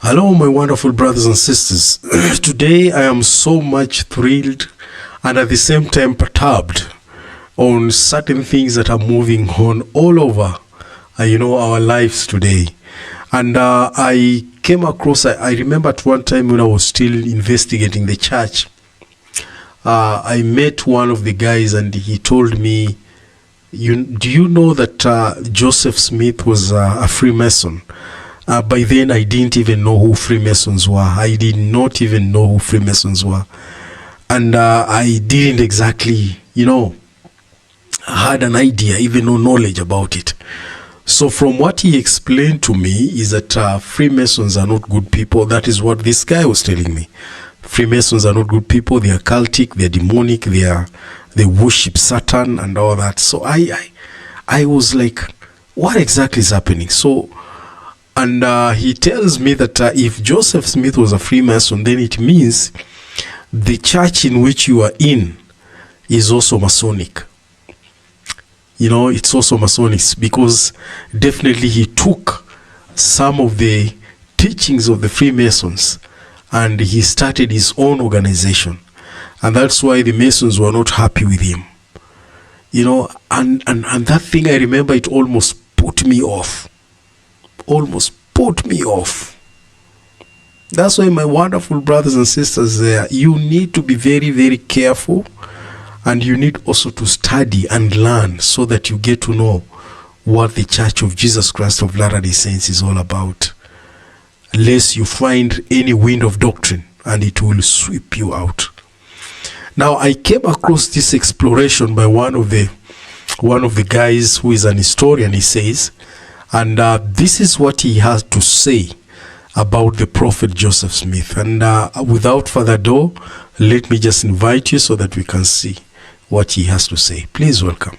Hello, my wonderful brothers and sisters. Today I am so much thrilled and at the same time perturbed on certain things that are moving on all over, our lives today. And I came across, I remember at one time when I was still investigating the church, I met one of the guys and he told me, do you know that Joseph Smith was a Freemason? By then, I didn't even know who Freemasons were. I did not even know who Freemasons were. And I didn't exactly, had an idea, even no knowledge about it. So from what he explained to me is that Freemasons are not good people. That is what this guy was telling me. Freemasons are not good people. They are cultic, they are demonic, they worship Satan and all that. So I was like, what exactly is happening? So, and he tells me that if Joseph Smith was a Freemason, then it means the church in which you are in is also Masonic. It's also Masonic because definitely he took some of the teachings of the Freemasons and he started his own organization. And that's why the Masons were not happy with him. And that thing, I remember, it almost put me off. That's why, my wonderful brothers and sisters there, you need to be very, very careful, and you need also to study and learn so that you get to know what the Church of Jesus Christ of Latter-day Saints is all about. Unless you find any wind of doctrine and it will sweep you out. Now, I came across this exploration by one of the guys who is an historian, he says, and this is what he has to say about the prophet Joseph Smith. And without further ado, let me just invite you so that we can see what he has to say. Please welcome.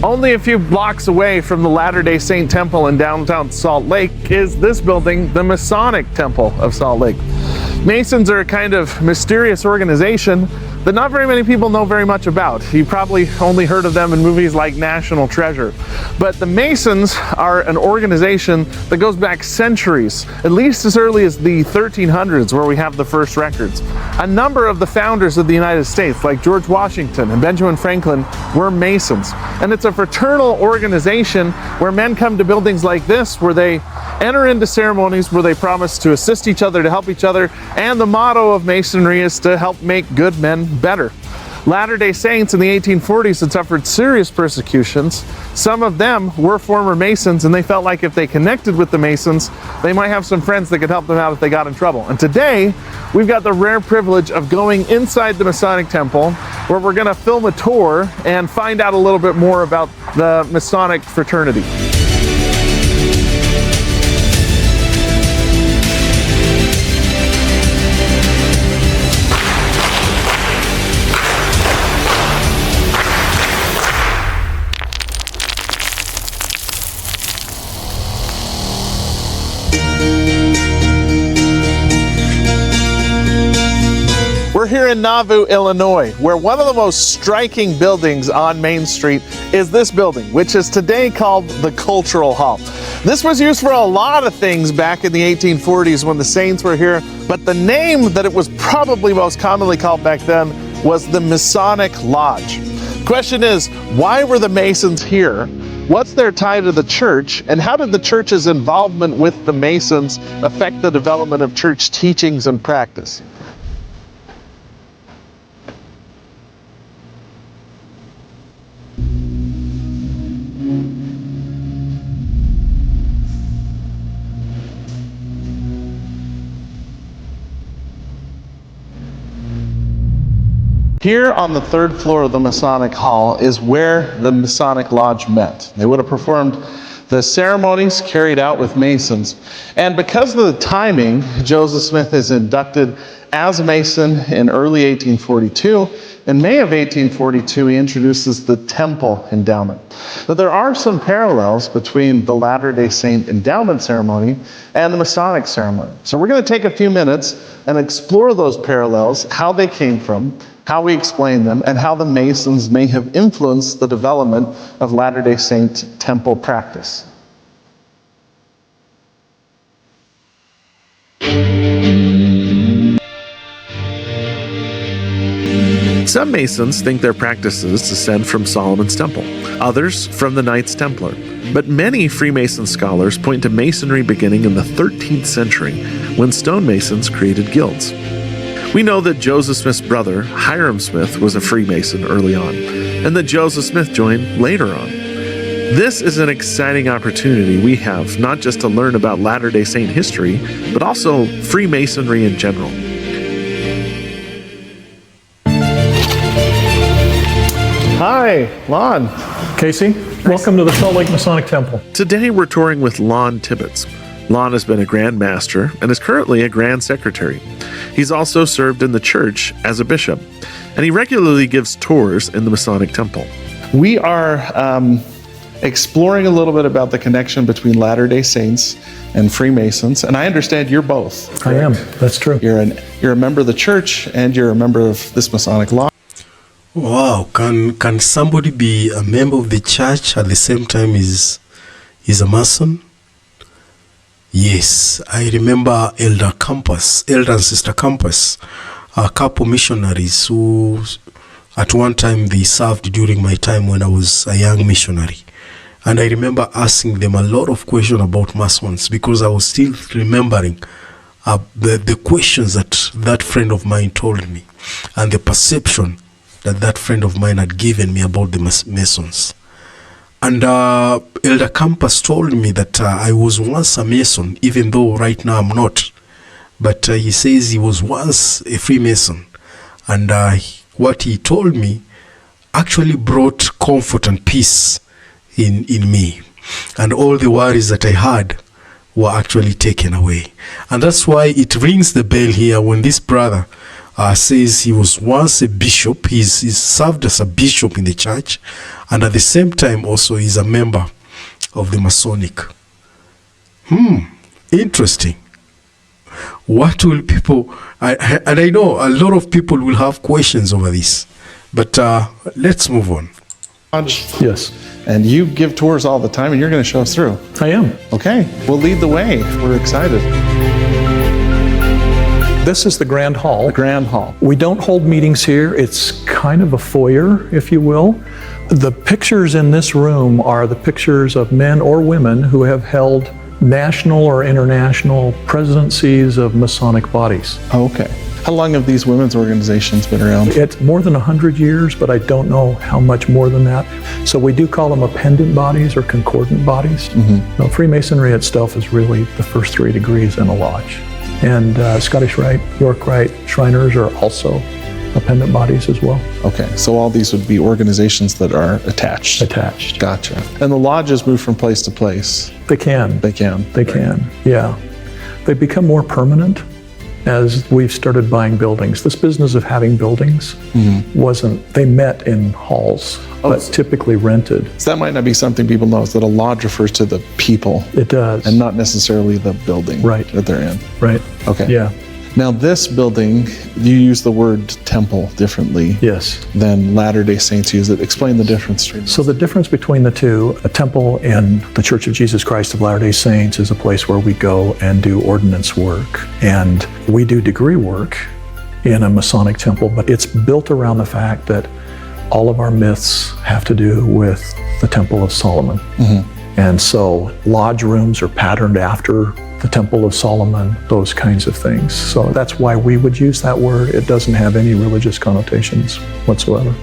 Only a few blocks away from the Latter-day Saint Temple in downtown Salt Lake is this building, the Masonic Temple of Salt Lake. Masons are a kind of mysterious organization that not very many people know very much about. You probably only heard of them in movies like National Treasure. But the Masons are an organization that goes back centuries, at least as early as the 1300s, where we have the first records. A number of the founders of the United States, like George Washington and Benjamin Franklin, were Masons. And it's a fraternal organization where men come to buildings like this, where they enter into ceremonies where they promise to assist each other, to help each other, and the motto of Masonry is to help make good men better. Latter-day Saints in the 1840s had suffered serious persecutions. Some of them were former Masons, and they felt like if they connected with the Masons, they might have some friends that could help them out if they got in trouble. And today, we've got the rare privilege of going inside the Masonic Temple, where we're going to film a tour and find out a little bit more about the Masonic fraternity. We're here in Nauvoo, Illinois, where one of the most striking buildings on Main Street is this building, which is today called the Cultural Hall. This was used for a lot of things back in the 1840s when the Saints were here, but the name that it was probably most commonly called back then was the Masonic Lodge. The question is, why were the Masons here? What's their tie to the church, and how did the church's involvement with the Masons affect the development of church teachings and practice? Here on the third floor of the Masonic Hall is where the Masonic Lodge met. They would have performed the ceremonies carried out with Masons. And because of the timing, Joseph Smith is inducted as a Mason in early 1842. In May of 1842, he introduces the Temple Endowment. But there are some parallels between the Latter-day Saint endowment ceremony and the Masonic ceremony. So we're going to take a few minutes and explore those parallels, how they came from, how we explain them, and how the Masons may have influenced the development of Latter-day Saint temple practice. Some Masons think their practices descend from Solomon's Temple, others from the Knights Templar. But many Freemason scholars point to Masonry beginning in the 13th century, when stonemasons created guilds. We know that Joseph Smith's brother, Hiram Smith, was a Freemason early on, and that Joseph Smith joined later on. This is an exciting opportunity we have not just to learn about Latter-day Saint history, but also Freemasonry in general. Hi, Lon. Casey, welcome to the Salt Lake Masonic Temple. Today we're touring with Lon Tibbetts. Lon has been a Grand Master and is currently a Grand Secretary. He's also served in the church as a bishop, and he regularly gives tours in the Masonic Temple. We are exploring a little bit about the connection between Latter-day Saints and Freemasons, and I understand you're both. Correct? I am, that's true. You're a member of the church and you're a member of this Masonic Lodge. Wow, can somebody be a member of the church at the same time is a Mason? Yes, I remember Elder and Sister Campus, a couple missionaries who at one time they served during my time when I was a young missionary. And I remember asking them a lot of questions about Masons because I was still remembering the questions that friend of mine told me and the perception that friend of mine had given me about the Masons. And Elder Campus told me that I was once a Mason, even though right now I'm not. But he says he was once a Freemason. And what he told me actually brought comfort and peace in me. And all the worries that I had were actually taken away. And that's why it rings the bell here when this brother says he was once a bishop. He's served as a bishop in the church, and at the same time also he's a member of the Masonic. Interesting. What will people, and I know a lot of people will have questions over this, but let's move on. Yes. And you give tours all the time and you're going to show us through. I am. Okay, we'll lead the way. We're excited. This is the Grand Hall. The Grand Hall. We don't hold meetings here. It's kind of a foyer, if you will. The pictures in this room are the pictures of men or women who have held national or international presidencies of Masonic bodies. Okay. How long have these women's organizations been around? It's more than 100 years, but I don't know how much more than that. So we do call them appendant bodies or concordant bodies. Now, Freemasonry itself is really the first 3 degrees in a lodge. And Scottish Rite, York Rite, Shriners are also appendant bodies as well. Okay, so all these would be organizations that are attached. Attached. Gotcha. And the lodges move from place to place. They can. They can. They can, yeah. They become more permanent as we've started buying buildings. This business of having buildings they met in halls, but typically rented. So that might not be something people know, is that a lodge refers to the people. It does. And not necessarily the building that they're in. Right. Okay. Yeah. Now this building, you use the word temple differently than Latter-day Saints use it. Explain the difference between those. So the difference between the two, a temple in the Church of Jesus Christ of Latter-day Saints is a place where we go and do ordinance work. And we do degree work in a Masonic temple, but it's built around the fact that all of our myths have to do with the Temple of Solomon. And so lodge rooms are patterned after the Temple of Solomon, those kinds of things. So that's why we would use that word. It doesn't have any religious connotations whatsoever.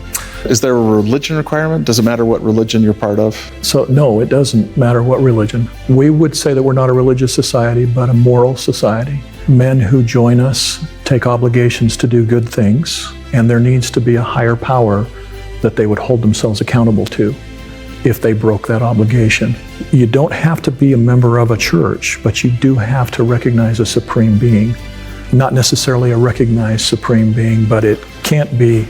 Is there a religion requirement? Does it matter what religion you're part of? So no, it doesn't matter what religion. We would say that we're not a religious society, but a moral society. Men who join us take obligations to do good things, and there needs to be a higher power that they would hold themselves accountable to if they broke that obligation. You don't have to be a member of a church, but you do have to recognize a supreme being. Not necessarily a recognized supreme being, but it can't be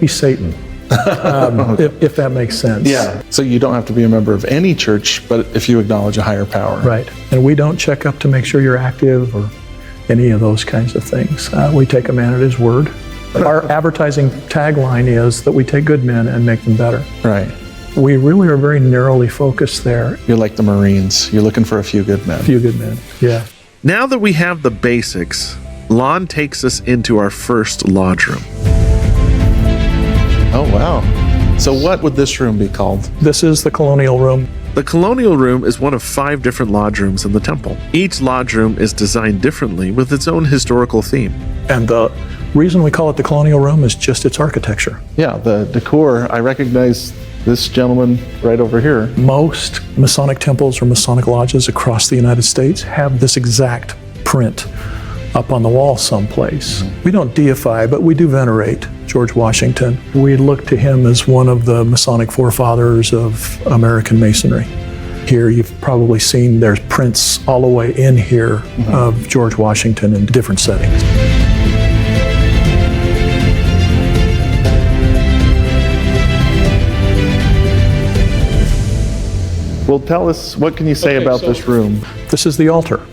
Satan, if that makes sense. Yeah, so you don't have to be a member of any church, but if you acknowledge a higher power. Right, and we don't check up to make sure you're active or any of those kinds of things. We take a man at his word, Our advertising tagline is that we take good men and make them better. Right. We really are very narrowly focused there. You're like the Marines. You're looking for a few good men. A few good men, yeah. Now that we have the basics, Lon takes us into our first lodge room. Oh, wow. So what would this room be called? This is the colonial room. The colonial room is one of 5 different lodge rooms in the temple. Each lodge room is designed differently with its own historical theme. And the reason we call it the colonial room is just its architecture. Yeah, the decor, I recognize this gentleman right over here. Most Masonic temples or Masonic lodges across the United States have this exact print up on the wall someplace. We don't deify, but we do venerate George Washington. We look to him as one of the Masonic forefathers of American Masonry. Here you've probably seen there's prints all the way in here of George Washington in different settings. Well, tell us, what can you say about this room? This is the altar.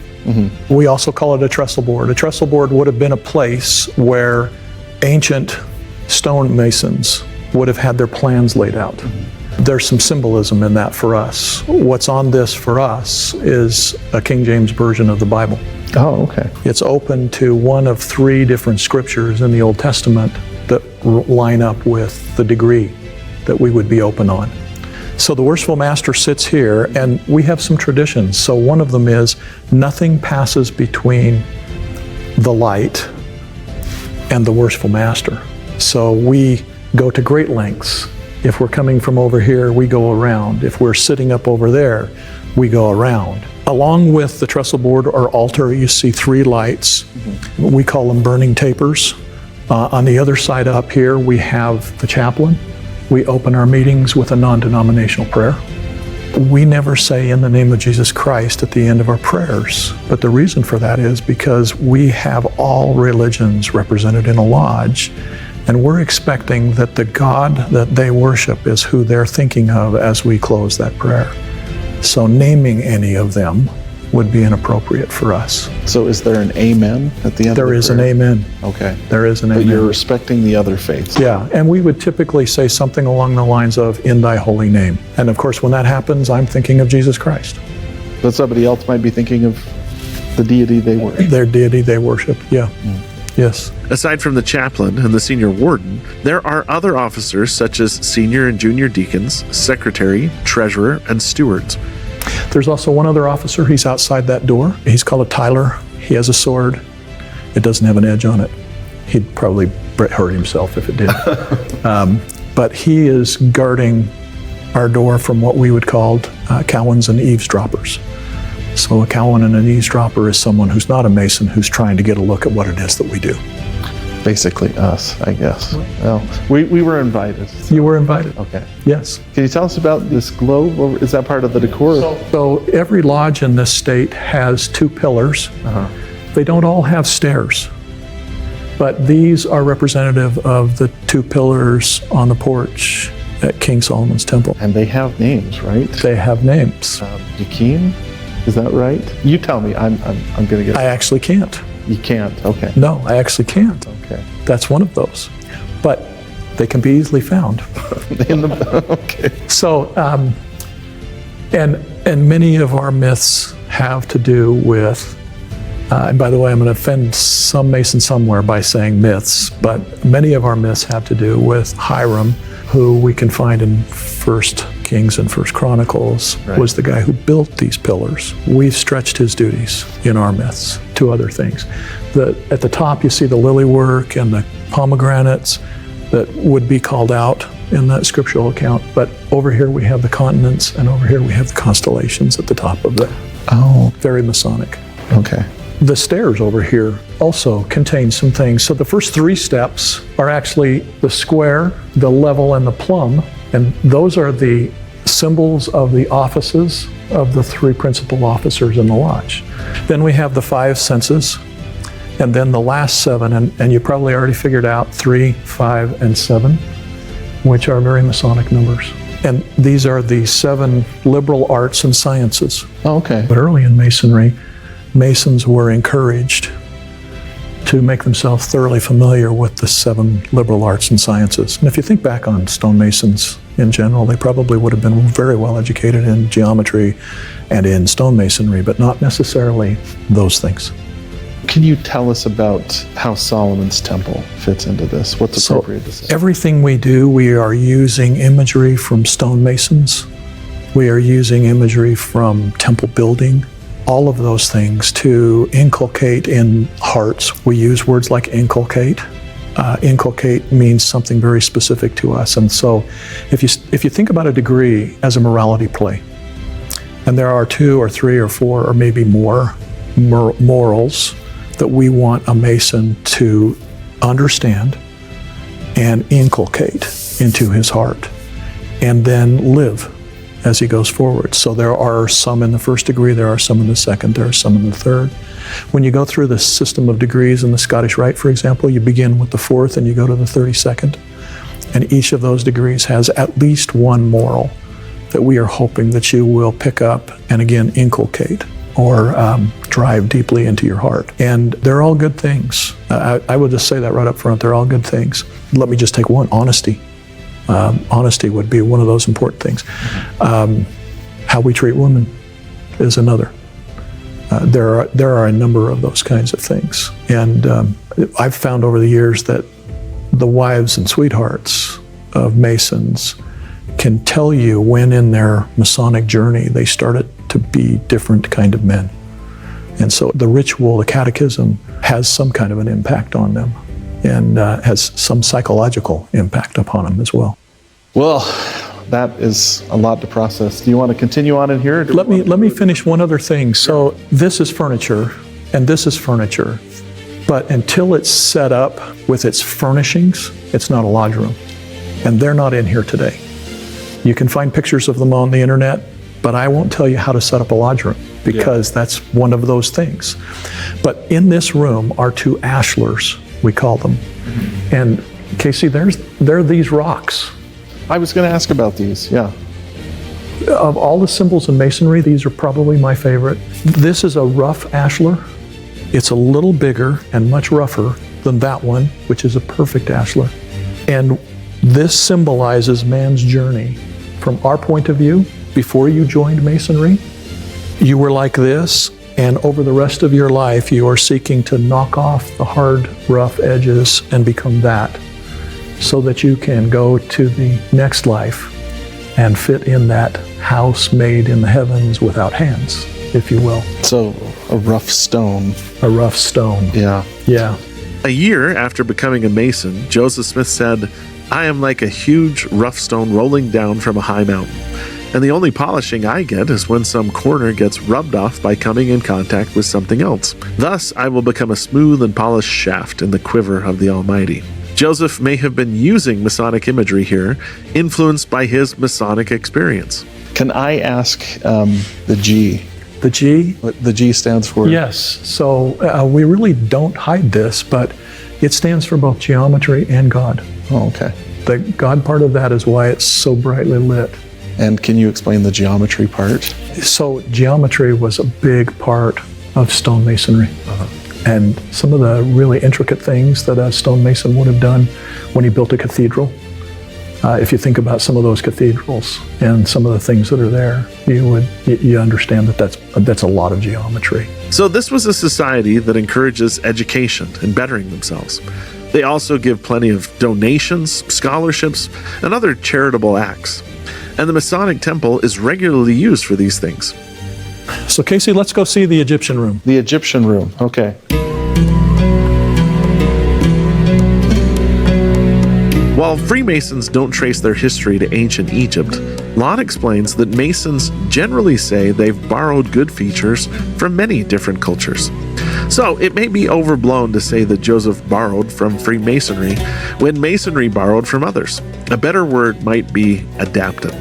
We also call it a trestle board. A trestle board would have been a place where ancient stonemasons would have had their plans laid out. There's some symbolism in that for us. What's on this for us is a King James version of the Bible. Oh, okay. It's open to one of 3 different scriptures in the Old Testament that line up with the degree that we would be open on. So the worshipful master sits here, and we have some traditions. So one of them is nothing passes between the light and the worshipful master. So we go to great lengths. If we're coming from over here, we go around. If we're sitting up over there, we go around. Along with the trestle board or altar, you see 3 lights. We call them burning tapers. On the other side up here, we have the chaplain. We open our meetings with a non-denominational prayer. We never say in the name of Jesus Christ at the end of our prayers. But the reason for that is because we have all religions represented in a lodge, and we're expecting that the God that they worship is who they're thinking of as we close that prayer. So naming any of them would be inappropriate for us. So is there an amen at the end of the prayer? There is an amen. Okay. There is an But amen. you're respecting the other faiths. Yeah, and we would typically say something along the lines of, in thy holy name. And of course, when that happens, I'm thinking of Jesus Christ. But somebody else might be thinking of the deity they worship. Their deity they worship, yeah. Yes. Aside from the chaplain and the senior warden, there are other officers such as senior and junior deacons, secretary, treasurer, and stewards. There's also one other officer. He's outside that door. He's called a Tyler. He has a sword. It doesn't have an edge on it. He'd probably hurt himself if it did. But he is guarding our door from what we would call cowans and eavesdroppers. So a cowan and an eavesdropper is someone who's not a Mason who's trying to get a look at what it is that we do. Basically us, I guess. Well, we were invited. You were invited. Okay. Yes. Can you tell us about this globe? Or is that part of the decor? So every lodge in this state has 2 pillars. They don't all have stairs, but these are representative of the 2 pillars on the porch at King Solomon's Temple. And they have names, right? They have names. Yakin? Is that right? You tell me. I'm going to get. I actually can't. You can't. Okay. No, I actually can't. Okay. That's one of those. But they can be easily found. Okay. So, and many of our myths have to do with, and by the way, I'm going to offend some Mason somewhere by saying myths, but many of our myths have to do with Hiram, who we can find in 1 Kings and 1 Chronicles, Right. was the guy who built these pillars. We've stretched his duties in our myths to other things. At the top, you see the lily work and the pomegranates that would be called out in that scriptural account. But over here, we have the continents, and over here, we have the constellations at the top of the. Oh. Very Masonic. Okay. The stairs over here also contain some things. So the first 3 steps are actually the square, the level, and the plumb. And those are the symbols of the offices of the 3 principal officers in the lodge. Then we have the 5 senses, and then the last 7, and you probably already figured out 3, 5, and 7, which are very Masonic numbers. And these are the 7 liberal arts and sciences. Oh, okay. But early in Masonry, Masons were encouraged to make themselves thoroughly familiar with the 7 liberal arts and sciences. And if you think back on stonemasons in general, they probably would have been very well educated in geometry and in stonemasonry, but not necessarily those things. Can you tell us about how Solomon's temple fits into this? What's appropriate to say? Everything we do, we are using imagery from stonemasons. We are using imagery from temple building. All of those things to inculcate in hearts. We use words like inculcate. Inculcate means something very specific to us. And so if you think about a degree as a morality play, and there are 2 or 3 or 4 or maybe more morals that we want a Mason to understand and inculcate into his heart, and then live as he goes forward. So there are some in the first degree, there are some in the second, there are some in the third. When you go through the system of degrees in the Scottish Rite, for example, you begin with the 4th and you go to the 32nd. And each of those degrees has at least one moral that we are hoping that you will pick up and again inculcate or drive deeply into your heart. And they're all good things. I will just say that right up front, they're all good things. Let me just take one, honesty. Honesty would be one of those important things. How we treat women is another. There are a number of those kinds of things. And I've found over the years that the wives and sweethearts of Masons can tell you when in their Masonic journey they started to be different kind of men. And so the ritual, the catechism, has some kind of an impact on them, and has some psychological impact upon them as well. Well, that is a lot to process. Do you want to continue on in here? Let me finish one other thing. So this is furniture, and this is furniture, but until it's set up with its furnishings, it's not a lodge room, and they're not in here today. You can find pictures of them on the internet, but I won't tell you how to set up a lodge room, because that's one of those things. But in this room are 2 ashlars, we call them. And Casey, there are these rocks. I was going to ask about these, yeah. Of all the symbols in Masonry, these are probably my favorite. This is a rough ashlar. It's a little bigger and much rougher than that one, which is a perfect ashlar. And this symbolizes man's journey. From our point of view, before you joined Masonry, you were like this, and over the rest of your life, you are seeking to knock off the hard, rough edges and become that, so that you can go to the next life and fit in that house made in the heavens without hands, if you will. So a rough stone. A rough stone. Yeah. Yeah. A year after becoming a Mason, Joseph Smith said, "I am like a huge rough stone rolling down from a high mountain. And the only polishing I get is when some corner gets rubbed off by coming in contact with something else. Thus, I will become a smooth and polished shaft in the quiver of the Almighty." Joseph may have been using Masonic imagery here, influenced by his Masonic experience. Can I ask the G? The G? What the G stands for? Yes. So we really don't hide this, but it stands for both geometry and God. Oh, okay. The God part of that is why it's so brightly lit. And can you explain the geometry part? So geometry was a big part of stonemasonry. And some of the really intricate things that a stonemason would have done when he built a cathedral. If you think about some of those cathedrals and some of the things that are there, you understand that that's a lot of geometry. So this was a society that encourages education and bettering themselves. They also give plenty of donations, scholarships, and other charitable acts. And the Masonic Temple is regularly used for these things. So Casey, let's go see the Egyptian room. The Egyptian room, okay. While Freemasons don't trace their history to ancient Egypt, Lon explains that Masons generally say they've borrowed good features from many different cultures. So it may be overblown to say that Joseph borrowed from Freemasonry when Masonry borrowed from others. A better word might be adapted.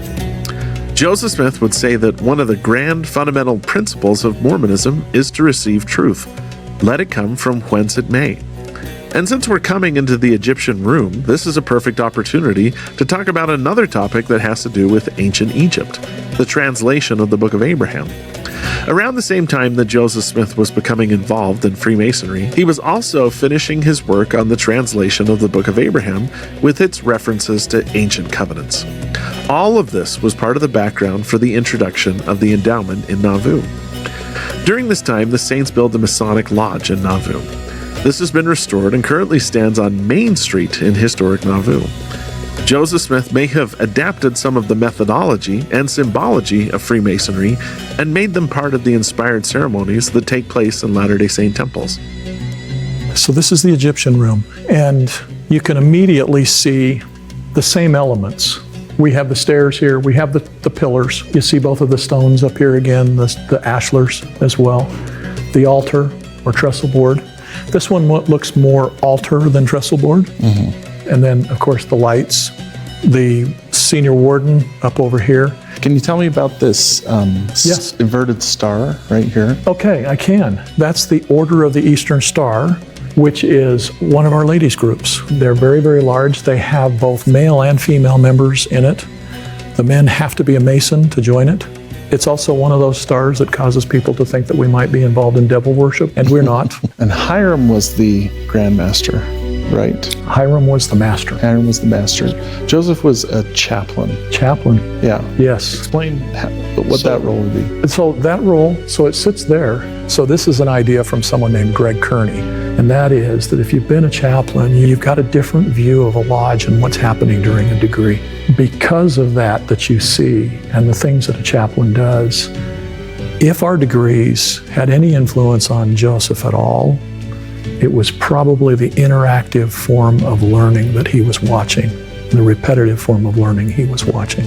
Joseph Smith would say that one of the grand fundamental principles of Mormonism is to receive truth, let it come from whence it may. And since we're coming into the Egyptian room, this is a perfect opportunity to talk about another topic that has to do with ancient Egypt, the translation of the Book of Abraham. Around the same time that Joseph Smith was becoming involved in Freemasonry, he was also finishing his work on the translation of the Book of Abraham with its references to ancient covenants. All of this was part of the background for the introduction of the endowment in Nauvoo. During this time, the Saints built the Masonic Lodge in Nauvoo. This has been restored and currently stands on Main Street in historic Nauvoo. Joseph Smith may have adapted some of the methodology and symbology of Freemasonry and made them part of the inspired ceremonies that take place in Latter-day Saint temples. So this is the Egyptian room, and you can immediately see the same elements. We have the stairs here, we have the pillars. You see both of the stones up here again, the ashlars as well. The altar or trestle board. This one looks more altar than trestle board. Mm-hmm. And then, of course, the lights. The senior warden up over here. Can you tell me about this Yes. inverted star right here? Okay, I can. That's the Order of the Eastern Star, which is one of our ladies' groups. They're very, very large. They have both male and female members in it. The men have to be a Mason to join it. It's also one of those stars that causes people to think that we might be involved in devil worship, and we're not. And Hiram was the Grand Master, right? Hiram was the master. Hiram was the master. Joseph was a chaplain. Chaplain. Yeah. Yes. Explain what that role would be. So that role, so it sits there. So this is an idea from someone named Greg Kearney. And that is that if you've been a chaplain, you've got a different view of a lodge and what's happening during a degree. Because of that you see and the things that a chaplain does, if our degrees had any influence on Joseph at all, it was probably the interactive form of learning that he was watching, the repetitive form of learning he was watching.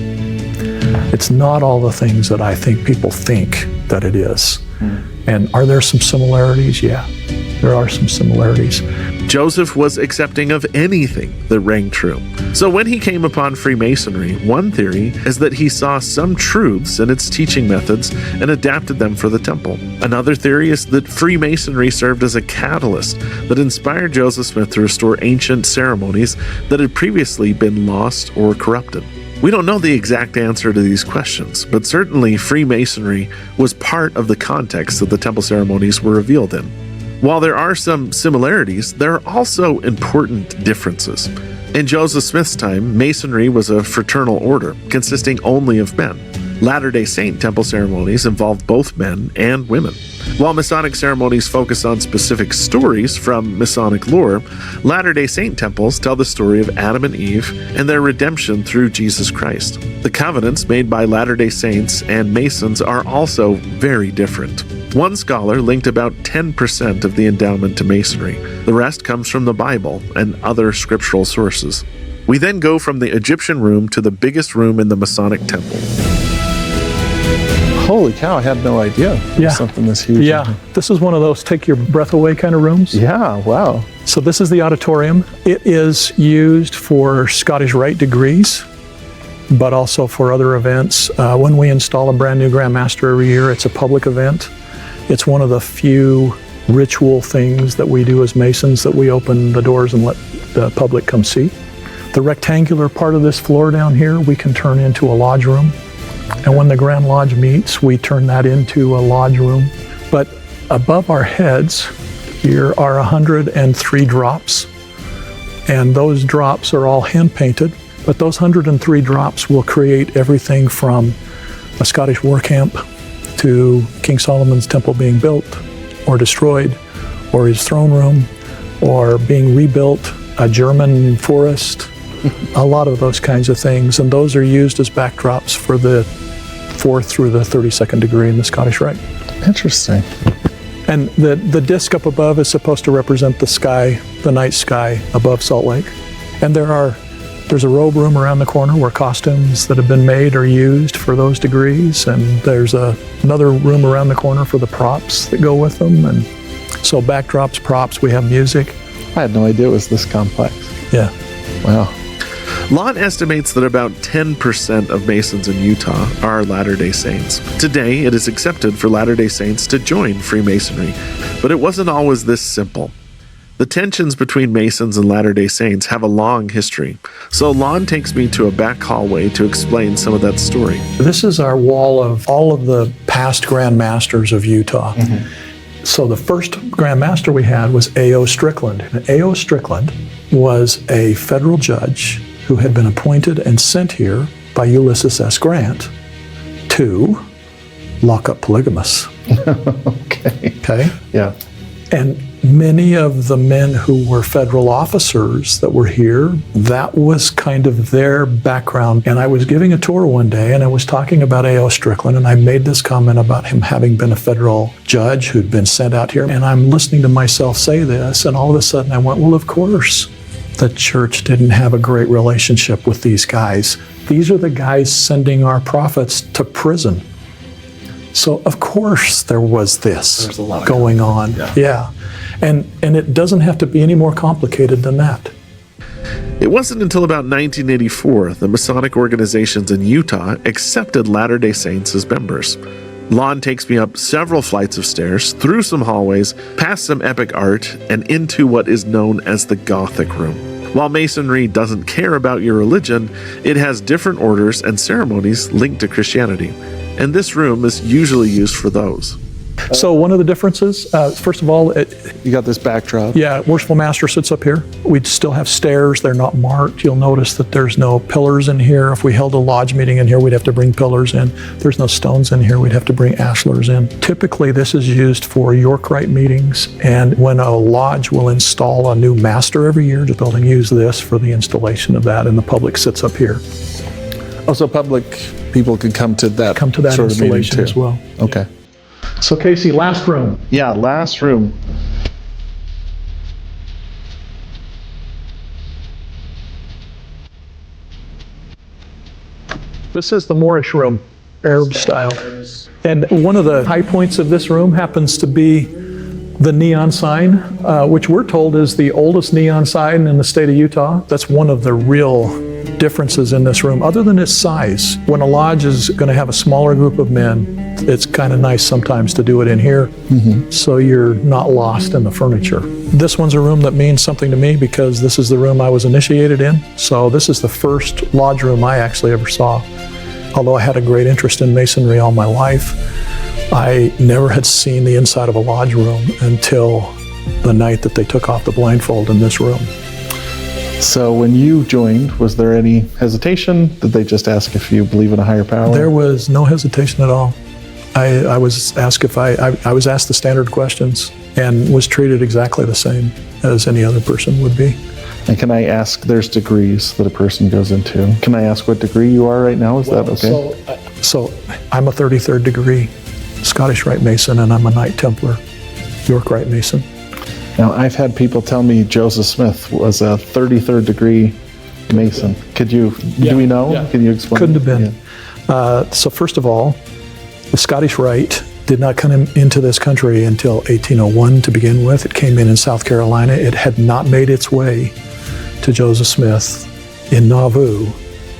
It's not all the things that I think people think that it is. And are there some similarities? Yeah, there are some similarities. Joseph was accepting of anything that rang true. So when he came upon Freemasonry, one theory is that he saw some truths in its teaching methods and adapted them for the temple. Another theory is that Freemasonry served as a catalyst that inspired Joseph Smith to restore ancient ceremonies that had previously been lost or corrupted. We don't know the exact answer to these questions, but certainly Freemasonry was part of the context that the temple ceremonies were revealed in. While there are some similarities, there are also important differences. In Joseph Smith's time, Masonry was a fraternal order consisting only of men. Latter-day Saint temple ceremonies involved both men and women. While Masonic ceremonies focus on specific stories from Masonic lore, Latter-day Saint temples tell the story of Adam and Eve and their redemption through Jesus Christ. The covenants made by Latter-day Saints and Masons are also very different. One scholar linked about 10% of the endowment to Masonry. The rest comes from the Bible and other scriptural sources. We then go from the Egyptian room to the biggest room in the Masonic temple. Holy cow, I had no idea. Yeah. Something this huge. Yeah, this is one of those take your breath away kind of rooms. Yeah, wow. So this is the auditorium. It is used for Scottish Rite degrees, but also for other events. When we install a brand new Grand Master every year, it's a public event. It's one of the few ritual things that we do as Masons, that we open the doors and let the public come see. The rectangular part of this floor down here, we can turn into a lodge room. And when the Grand Lodge meets, we turn that into a lodge room. But above our heads, here are 103 drops. And those drops are all hand-painted. But those 103 drops will create everything from a Scottish war camp to King Solomon's temple being built or destroyed, or his throne room, or being rebuilt, a German forest, a lot of those kinds of things. And those are used as backdrops for the 4th through the 32nd degree in the Scottish Rite. Interesting. And the disc up above is supposed to represent the sky, the night sky above Salt Lake. And there's a robe room around the corner where costumes that have been made are used for those degrees. And there's another room around the corner for the props that go with them. And so backdrops, props, we have music. I had no idea it was this complex. Yeah. Wow. Lott estimates that about 10% of Masons in Utah are Latter-day Saints. Today, it is accepted for Latter-day Saints to join Freemasonry, but it wasn't always this simple. The tensions between Masons and Latter-day Saints have a long history, so Lon takes me to a back hallway to explain some of that story. This is our wall of all of the past Grand Masters of Utah. So the first Grand Master we had was A.O. Strickland. And A.O. Strickland was a federal judge who had been appointed and sent here by Ulysses S. Grant to lock up polygamists. Okay? Yeah. And many of the men who were federal officers that were here, that was kind of their background. And I was giving a tour one day and I was talking about A.O. Strickland, and I made this comment about him having been a federal judge who'd been sent out here. And I'm listening to myself say this, and all of a sudden I went, well, of course the church didn't have a great relationship with these guys. These are the guys sending our prophets to prison. So of course there was this going on. Yeah. And it doesn't have to be any more complicated than that. It wasn't until about 1984 the Masonic organizations in Utah accepted Latter-day Saints as members. Lon takes me up several flights of stairs, through some hallways, past some epic art, and into what is known as the Gothic Room. While Masonry doesn't care about your religion, it has different orders and ceremonies linked to Christianity, and this room is usually used for those. So one of the differences, first of all, You got this backdrop. yeah, Worshipful Master sits up here. We'd still have stairs. They're not marked. You'll notice that there's no pillars in here. If we held a lodge meeting in here, we'd have to bring pillars in. There's no stones in here. We'd have to bring ashlars in. Typically, this is used for Yorkite meetings, and when a lodge will install a new master every year, they'll use this for the installation of that, and the public sits up here. Also, public people could come to that Come to that sort of meeting installation too. as well. Okay. So Casey, last room. Yeah, last room. This is the Moorish room, Arab style. And one of the high points of this room happens to be the neon sign, which we're told is the oldest neon sign in the state of Utah. That's one of the real differences in this room, other than its size. When a lodge is going to have a smaller group of men, it's kind of nice sometimes to do it in here, so you're not lost in the furniture. This one's a room that means something to me because this is the room I was initiated in. So this is the first lodge room I actually ever saw. Although I had a great interest in Masonry all my life, I never had seen the inside of a lodge room until the night that they took off the blindfold in this room. So when you joined, was there any hesitation? Did they just ask if you believe in a higher power? There was no hesitation at all. I was asked if I was asked the standard questions and was treated exactly the same as any other person would be. And can I ask, there's degrees that a person goes into. Can I ask what degree you are right now? Is that okay? So I'm a 33rd degree Scottish Rite Mason, and I'm a Knight Templar York Rite Mason. Now, I've had people tell me Joseph Smith was a 33rd degree Mason. Do we know? Yeah. Can you explain? Couldn't have been. So first of all, the Scottish Rite did not come into this country until 1801 to begin with. It came in South Carolina. It had not made its way to Joseph Smith in Nauvoo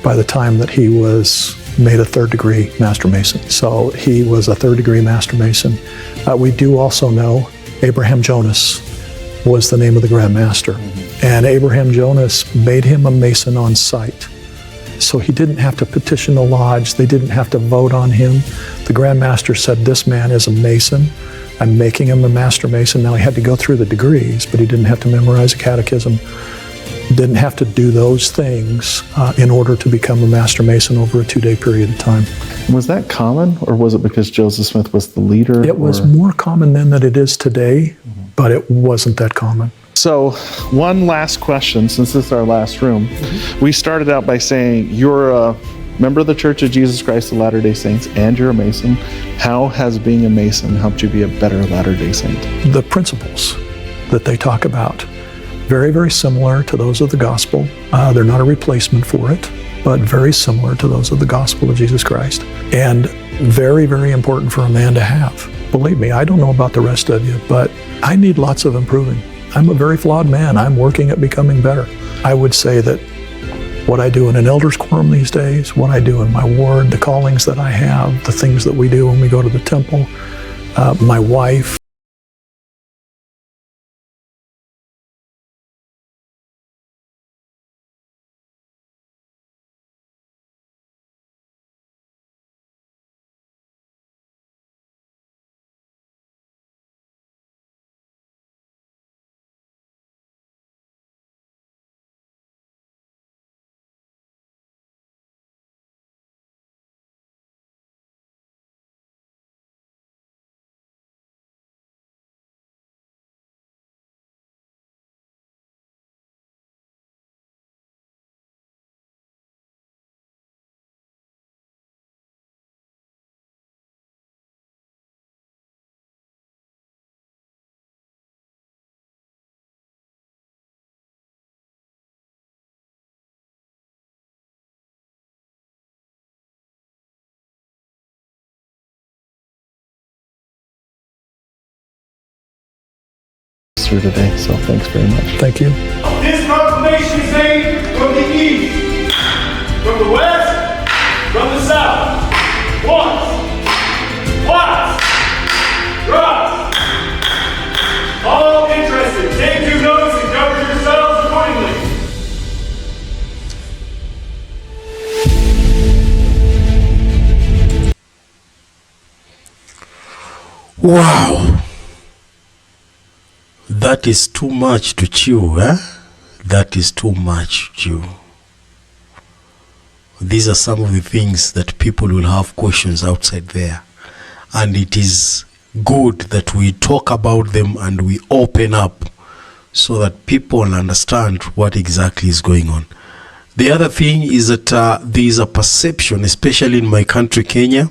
by the time that he was made a 3rd degree Master Mason. So he was a 3rd degree Master Mason. We do also know Abraham Jonas was the name of the Grand Master. And Abraham Jonas made him a Mason on site. So he didn't have to petition the lodge. They didn't have to vote on him. The Grand Master said, this man is a Mason. I'm making him a Master Mason. Now he had to go through the degrees, but he didn't have to memorize a catechism. Didn't have to do those things in order to become a Master Mason over a 2-day period of time. Was that common, or was it because Joseph Smith was the leader? It was more common then than it is today, but it wasn't that common. So, one last question, since this is our last room. We started out by saying you're a member of the Church of Jesus Christ of Latter-day Saints, and you're a Mason. How has being a Mason helped you be a better Latter-day Saint? The principles that they talk about, very, very similar to those of the gospel. They're not a replacement for it, but very similar to those of the gospel of Jesus Christ. And very, very important for a man to have. Believe me, I don't know about the rest of you, but I need lots of improving. I'm a very flawed man. I'm working at becoming better. I would say that what I do in an elders quorum these days, what I do in my ward, the callings that I have, the things that we do when we go to the temple, my wife, us through today. So thanks very much. Thank you. This proclamation is made from the east, from the west, from the south. Once, twice, thrice. All interested, take due notice and govern yourselves accordingly. Wow. That is too much to chew, eh? That is too much to chew. These are some of the things that people will have questions outside there. And it is good that we talk about them and we open up so that people understand what exactly is going on. The other thing is that there is a perception, especially in my country, Kenya,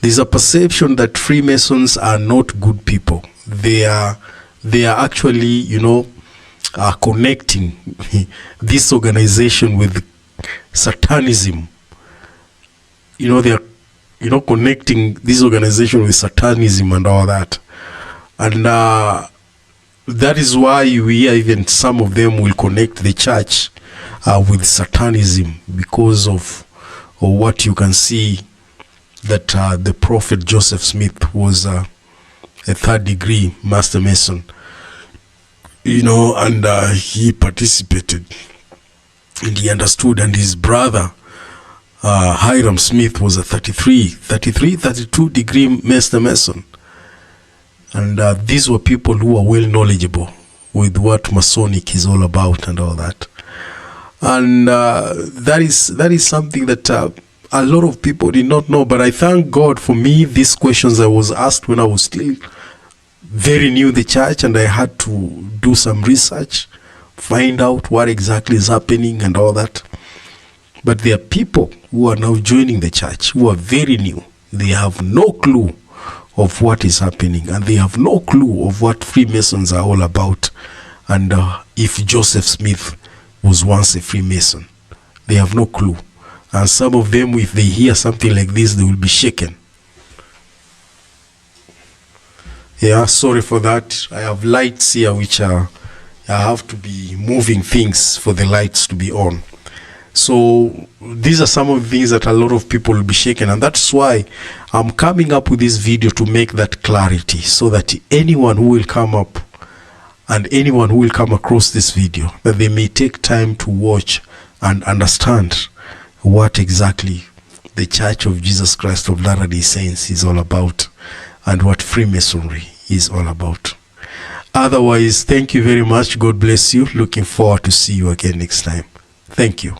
there's a perception that Freemasons are not good people. They are actually, connecting this organization with Satanism. They are, connecting this organization with Satanism and all that. And that is why we hear even some of them will connect the church with Satanism because of what you can see that the prophet Joseph Smith was a third-degree Master Mason, and he participated and he understood, and his brother Hiram Smith was a 32-degree Master Mason. And these were people who are well knowledgeable with what Masonic is all about and all that. And that is something that a lot of people did not know. But I thank God, for me, these questions I was asked when I was still very new in the church, and I had to do some research, find out what exactly is happening and all that. But there are people who are now joining the church who are very new. They have no clue of what is happening, and they have no clue of what Freemasons are all about. And if Joseph Smith was once a Freemason, they have no clue. And some of them, if they hear something like this, they will be shaken. Yeah, sorry for that. I have lights here which I have to be moving things for the lights to be on. So these are some of the things that a lot of people will be shaken, and that's why I'm coming up with this video, to make that clarity, so that anyone who will come up and anyone who will come across this video, that they may take time to watch and understand what exactly the Church of Jesus Christ of Latter-day Saints is all about, and what Freemasonry is all about. Otherwise, thank you very much. God bless you. Looking forward to see you again next time. Thank you.